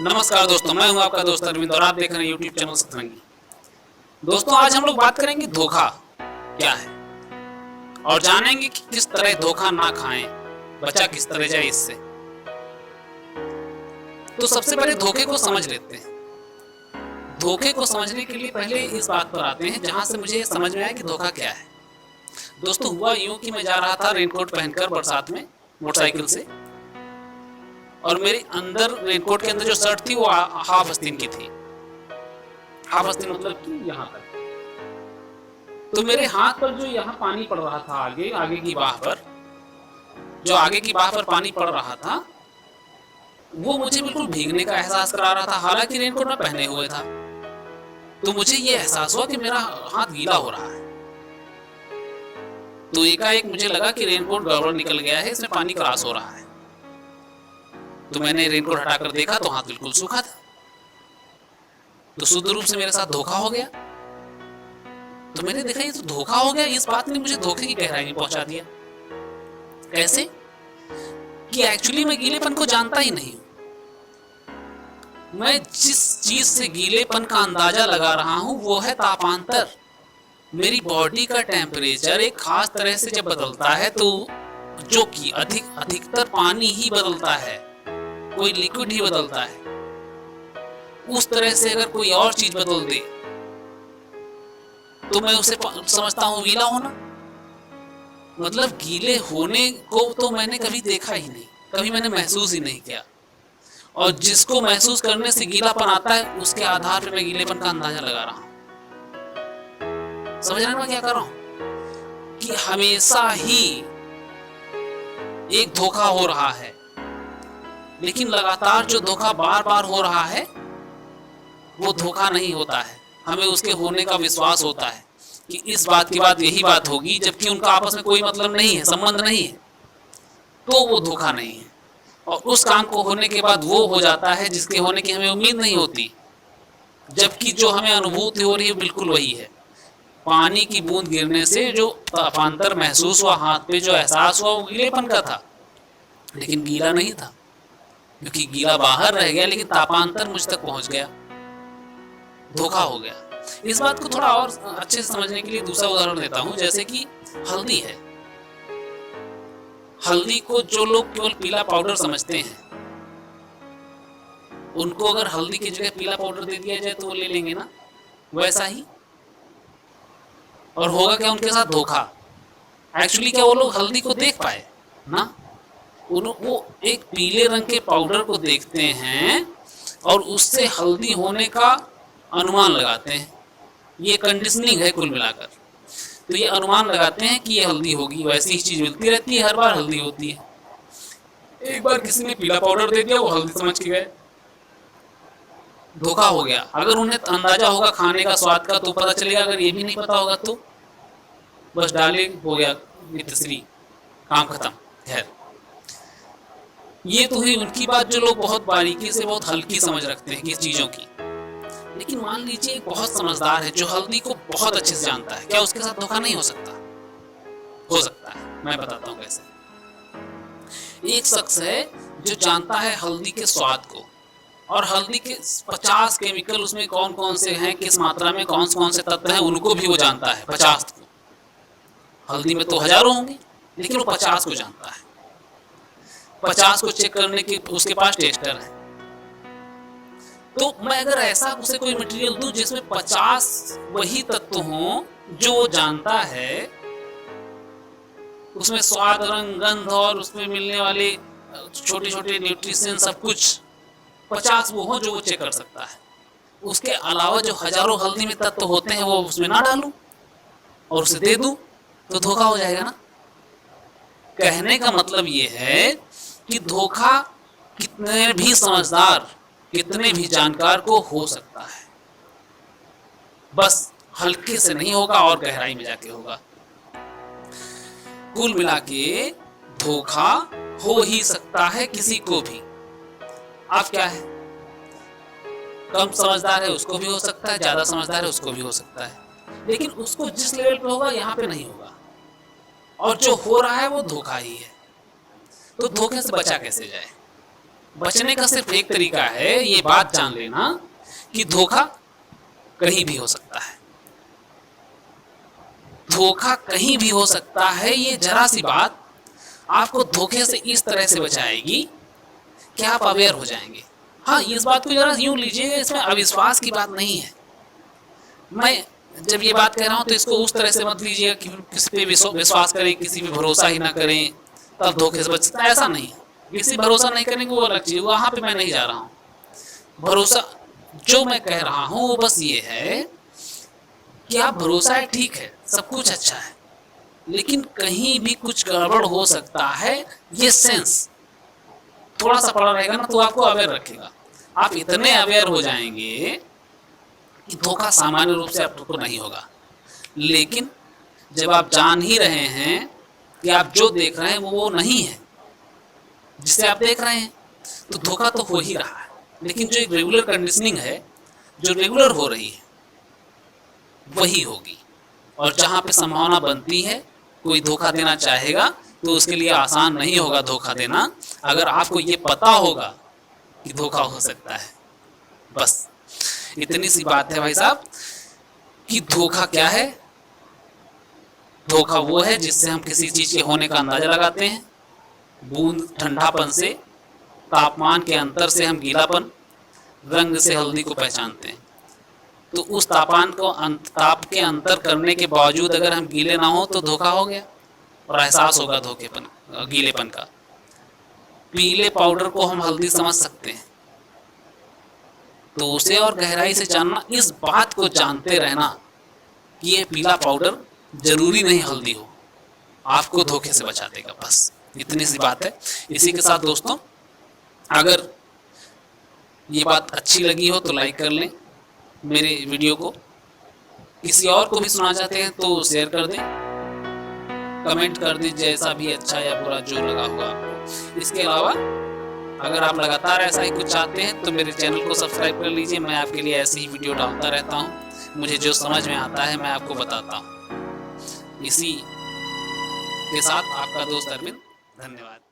नमस्कार दोस्तों, मैं हूं आपका दोस्त अरविंद और आप देख रहे हैं यूट्यूब चैनल सतरंगी। दोस्तों, आज हम लोग बात करेंगे धोखा क्या है और जानेंगे कि किस तरह धोखा ना खाएं, बचा किस तरह जाए इससे। तो सबसे पहले धोखे को समझ लेते हैं। धोखे को समझने के लिए पहले इस बात पर आते हैं जहां से मुझे समझ में आया कि धोखा क्या है। दोस्तों, हुआ यूं कि मैं जा रहा था रेनकोट पहनकर बरसात में मोटरसाइकिल से, और मेरे अंदर रेनकोट के अंदर जो शर्ट थी वो हाफ आस्तीन की थी। हाफ आस्तीन मतलब कि यहाँ तक। तो मेरे हाथ पर जो यहाँ पानी पड़ रहा था, आगे की बाह पर, जो आगे की बाह पर पानी पड़ रहा था, वो मुझे बिल्कुल भीगने का एहसास करा रहा था। हालांकि रेनकोट में पहने हुए था, तो मुझे ये एहसास हुआ कि मेरा हाथ गीला हो रहा है। तो एकाएक मुझे लगा कि रेनकोट गड़बड़ निकल गया है, इसमें पानी क्रॉस हो रहा है। तो मैंने रेनकोट हटाकर देखा तो हाथ बिल्कुल सूखा था। तो शुद्ध रूप से मेरे साथ धोखा हो गया। तो मैंने देखा ये तो धोखा हो गया। इस बात ने मुझे धोखे की गहराई में पहुंचा दिया। कैसे कि एक्चुअली मैं गीलेपन को जानता ही नहीं हूं। मैं जिस चीज से गीलेपन का अंदाजा लगा रहा हूं वो है तापांतर। मेरी बॉडी का टेम्परेचर एक खास तरह से जब बदलता है, तो जो कि अधिकतर पानी ही बदलता है, कोई लिक्विड ही बदलता है, उस तरह से अगर कोई और चीज बदल दे तो मैं उसे समझता हूं गीला होना। मतलब गीले होने को तो मैंने कभी देखा ही नहीं, कभी मैंने महसूस ही नहीं किया। और जिसको महसूस करने से गीलापन आता है, उसके आधार पर मैं गीलेपन का अंदाजा लगा रहा हूं। समझ रहे हैं मैं क्या कर रहा हूं? कि हमेशा ही एक धोखा हो रहा है, लेकिन लगातार जो धोखा बार बार हो रहा है वो धोखा नहीं होता है। हमें उसके होने का विश्वास होता है कि इस बात की बात यही बात होगी, जबकि उनका आपस में कोई मतलब नहीं है, संबंध नहीं है, तो वो धोखा नहीं है। और उस काम को होने के बाद वो हो जाता है जिसके होने की हमें उम्मीद नहीं होती, जबकि जो हमें अनुभूति हो रही है बिल्कुल वही है। पानी की बूंद गिरने से जो तापांतर महसूस हुआ, हाथ पे जो एहसास हुआ, वो गीलेपन का था, लेकिन गीला नहीं था, क्योंकि गीला बाहर रह गया लेकिन तापांतर मुझ तक पहुंच गया। धोखा हो गया। इस बात को थोड़ा और अच्छे से समझने के लिए दूसरा उदाहरण देता हूं। जैसे कि हल्दी है। हल्दी को जो लोग केवल पीला पाउडर समझते हैं, उनको अगर हल्दी की जगह पीला पाउडर दे दिया जाए तो वो ले लेंगे ना। वैसा ही और होगा क्या उनके साथ? धोखा। एक्चुअली क्या वो लोग हल्दी को देख पाए ना? वो एक पीले रंग के पाउडर को देखते हैं और उससे हल्दी होने का अनुमान लगाते हैं। ये कंडीशनिंग है कुल मिलाकर। तो ये अनुमान लगाते हैं कि ये हल्दी होगी। वैसी ही चीज मिलती रहती है, हर बार हल्दी होती है। एक बार किसी ने पीला पाउडर दे दिया, वो हल्दी समझ के गए, धोखा हो गया। अगर उन्हें अंदाजा होगा खाने का, स्वाद का, तो पता चलेगा। अगर ये भी नहीं पता होगा तो बस डाले, हो गया मितश्री, काम खत्म। खैर, ये तो हुई उनकी बात जो लोग बहुत बारीकी से, बहुत हल्की समझ रखते हैं किस चीजों की। लेकिन मान लीजिए एक बहुत समझदार है जो हल्दी को बहुत अच्छे से जानता है, क्या उसके साथ धोखा नहीं हो सकता? हो सकता है। मैं बताता हूं कैसे। एक शख्स है जो जानता है हल्दी के स्वाद को, और हल्दी के 50 केमिकल उसमें कौन कौन से हैं, किस मात्रा में कौन कौन से तत्व हैं, उनको भी वो जानता है। 50 को। हल्दी में तो हजारों होंगे, लेकिन वो 50 को जानता है। 50 को चेक करने के उसके पास टेस्टर है। तो मैं अगर ऐसा उसे कोई मटेरियल दूं जिसमें 50 वही तत्व हों जो वो जानता है, उसमें स्वाद, रंग, गंध और उसमें मिलने वाले छोटे छोटे न्यूट्रिशन, सब कुछ 50 वो हो जो वो चेक कर सकता है। उसके अलावा जो हजारों हल्दी में तत्व होते हैं वो उसमें ना डालूं और उसे दे दूं तो धोखा हो जाएगा ना। कहने का मतलब ये है कि धोखा कितने भी समझदार, कितने भी जानकार को हो सकता है, बस हल्के से नहीं होगा और गहराई में जाके होगा। कुल मिला के धोखा हो ही सकता है किसी को भी। आप क्या है? कम समझदार है उसको भी हो सकता है, ज्यादा समझदार है उसको भी हो सकता है, लेकिन उसको जिस लेवल पे होगा यहाँ पे नहीं होगा। और जो हो रहा है वो धोखा ही है। तो धोखे से बचा कैसे जाए? बचने का सिर्फ एक तरीका है, ये बात जान लेना कि धोखा कहीं भी हो सकता है। धोखा कहीं भी हो सकता है, ये जरा सी बात आपको धोखे से इस तरह से बचाएगी कि आप अवेयर हो जाएंगे। हाँ, इस बात को जरा यूं लीजिएगा, इसमें अविश्वास की बात नहीं है। मैं जब ये बात कह रहा हूं तो इसको उस तरह से मत लीजिएगा कि किसी पे विश्वास करें, किसी पे भरोसा ही ना करें तब धोखे से बच सकता है, ऐसा नहीं है। किसी भरोसा नहीं करेंगे वो अलग चीज, वहां पे मैं नहीं जा रहा हूँ। भरोसा जो मैं कह रहा हूं वो बस ये है कि आप भरोसा है, ठीक है, सब कुछ अच्छा है, लेकिन कहीं भी कुछ गड़बड़ हो सकता है। ये सेंस थोड़ा सा पड़ा रहेगा ना तो आपको अवेयर रखेगा। आप इतने अवेयर हो जाएंगे कि धोखा सामान्य रूप से आपको नहीं होगा। लेकिन जब आप जान ही रहे हैं कि आप जो देख रहे हैं वो नहीं है जिसे आप देख रहे हैं, तो धोखा तो हो ही रहा है। लेकिन जो एक रेगुलर कंडीशनिंग है, जो रेगुलर हो रही है, वही होगी। और जहां पे संभावना बनती है कोई धोखा देना चाहेगा तो उसके लिए आसान नहीं होगा धोखा देना, अगर आपको ये पता होगा कि धोखा हो सकता है। बस इतनी सी बात है भाई साहब कि धोखा क्या है। धोखा वो है जिससे हम किसी चीज के होने का अंदाजा लगाते हैं। बूंद ठंडापन से, तापमान के अंतर से हम गीलापन, रंग से हल्दी को पहचानते हैं। तो उस ताप के अंतर करने के बावजूद अगर हम गीले ना हो तो धोखा हो गया और एहसास होगा गीलेपन का। पीले पाउडर को हम हल्दी समझ सकते हैं, तो उसे और गहराई से जानना, इस बात को जानते रहना कि ये पीला पाउडर जरूरी नहीं हल्दी हो, आपको धोखे से बचा देगा। बस इतनी सी बात है। इसी के साथ दोस्तों, अगर ये बात अच्छी लगी हो तो लाइक कर लें मेरे वीडियो को। किसी और को भी सुना चाहते हैं तो शेयर कर दें, कमेंट कर दें, जैसा भी अच्छा या बुरा जो लगा होगा आपको। इसके अलावा अगर आप लगातार ऐसा ही कुछ चाहते हैं तो मेरे चैनल को सब्सक्राइब कर लीजिए। मैं आपके लिए ऐसी ही वीडियो डालता रहता हूँ। मुझे जो समझ में आता है मैं आपको बताता हूँ। इसी के साथ आपका दोस्त अरविंद, धन्यवाद।